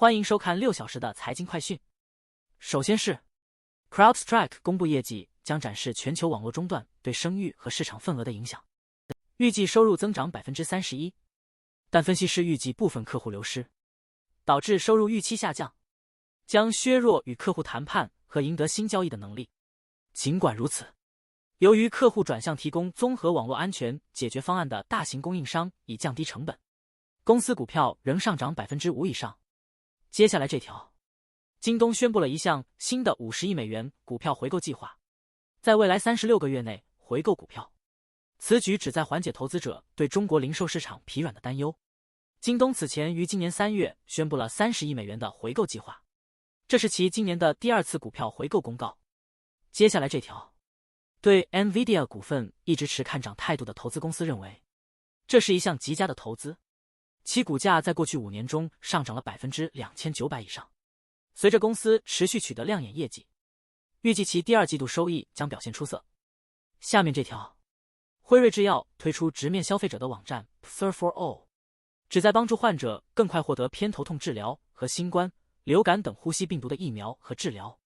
欢迎收看6小时的财经快讯。首先是 CrowdStrike 公布业绩，将展示全球网络中断对声誉和市场份额的影响。预计收入增长 31%， 但分析师预计部分客户流失，导致收入预期下降，将削弱与客户谈判和赢得新交易的能力。尽管如此，由于客户转向提供综合网络安全解决方案的大型供应商以降低成本，公司股票仍上涨 5% 以上。接下来这条，京东宣布了一项新的50亿美元股票回购计划，在未来36个月内回购股票。此举旨在缓解投资者对中国零售市场疲软的担忧。京东此前于今年3月宣布了30亿美元的回购计划，这是其今年的第2次股票回购公告。接下来这条，对 NVIDIA 股份一直持看涨态度的投资公司认为，这是一项极佳的投资。其股价在过去5年中上涨了 2900% 以上。随着公司持续取得亮眼业绩，预计其第2季度收益将表现出色。下面这条，辉瑞制药推出直面消费者的网站 Pthor4All， 旨在帮助患者更快获得偏头痛治疗和新冠、流感等呼吸病毒的疫苗和治疗。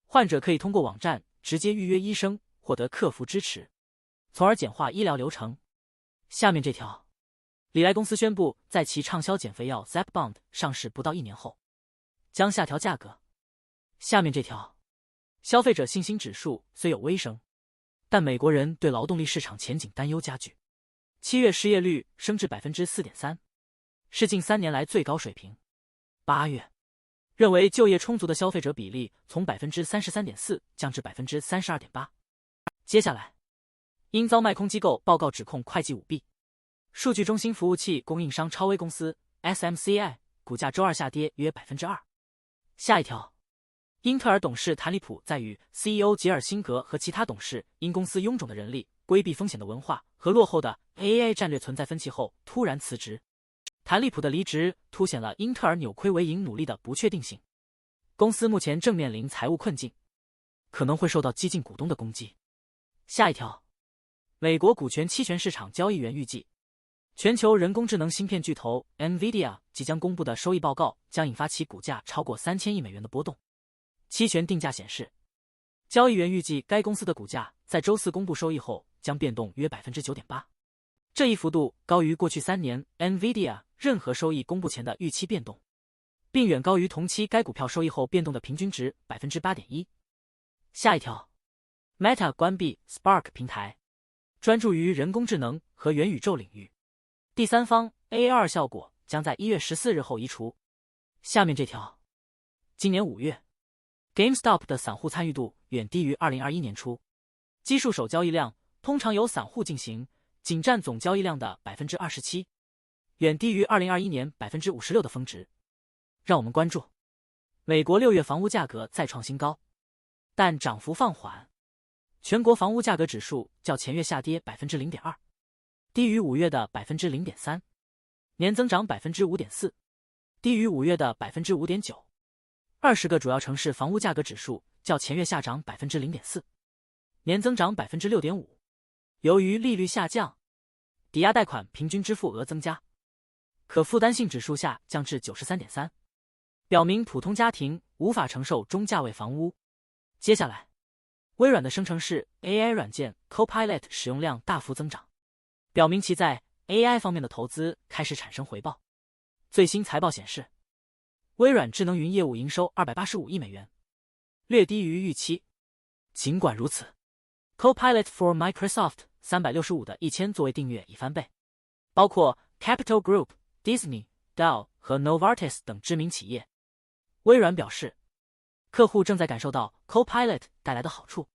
患者可以通过网站直接预约医生，获得客服支持，从而简化医疗流程。下面这条，礼来公司宣布，在其畅销减肥药 Zepbound 上市不到1年后，将下调价格。下面这条，消费者信心指数虽有微升，但美国人对劳动力市场前景担忧加剧。7月失业率升至 4.3%， 是近3年来最高水平。8月，认为就业充足的消费者比例从 33.4% 降至 32.8%。接下来，因遭卖空机构报告指控会计舞弊，数据中心服务器供应商超微公司 SMCI 股价周二下跌约 2%。下一条，英特尔董事谭利普在与 CEO 吉尔辛格和其他董事因公司臃肿的人力、规避风险的文化和落后的 AI 战略存在分歧后突然辞职。谭利普的离职凸显了英特尔扭亏为盈努力的不确定性。公司目前正面临财务困境，可能会受到激进股东的攻击。下一条，美国股权期权市场交易员预计，全球人工智能芯片巨头 NVIDIA 即将公布的收益报告将引发其股价超过3000亿美元的波动。期权定价显示，交易员预计该公司的股价在周四公布收益后将变动约 9.8%， 这一幅度高于过去3年 NVIDIA 任何收益公布前的预期变动，并远高于同期该股票收益后变动的平均值 8.1%。 下一条， Meta 关闭 Spark 平台，专注于人工智能和元宇宙领域，第三方 AR 效果将在1月14日后移除。下面这条，今年5月 GameStop 的散户参与度远低于2021年初，奇数手交易量通常由散户进行，仅占总交易量的 27%， 远低于2021年 56% 的峰值。让我们关注美国6月房屋价格再创新高，但涨幅放缓，全国房屋价格指数较前月下跌 0.2%， 低于5月的 0.3%， 年增长 5.4%， 低于5月的 5.9%。 20个主要城市房屋价格指数较前月下涨 0.4%， 年增长 6.5%。 由于利率下降，抵押贷款平均支付额增加，可负担性指数下降至 93.3， 表明普通家庭无法承受中价位房屋。接下来，微软的生成式 AI 软件 Copilot 使用量大幅增长，表明其在 AI 方面的投资开始产生回报。最新财报显示，微软智能云业务营收285亿美元，略低于预期。尽管如此， Copilot for Microsoft 365的1000座位订阅已翻倍，包括 Capital Group、Disney、Dell 和 Novartis 等知名企业。微软表示，客户正在感受到 Copilot 带来的好处，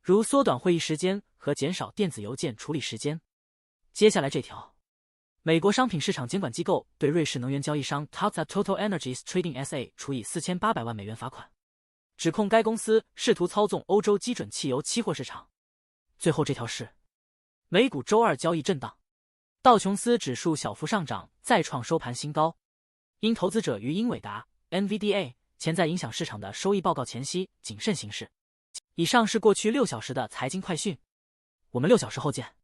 如缩短会议时间和减少电子邮件处理时间。接下来这条，美国商品市场监管机构对瑞士能源交易商 Tata Total Energies Trading SA 处以4800万美元罚款，指控该公司试图操纵欧洲基准汽油期货市场。最后这条是，美股周二交易震荡，道琼斯指数小幅上涨，再创收盘新高，因投资者于英伟达 NVDA 潜在影响市场的收益报告前夕谨慎行事。以上是过去6小时的财经快讯，我们6小时后见。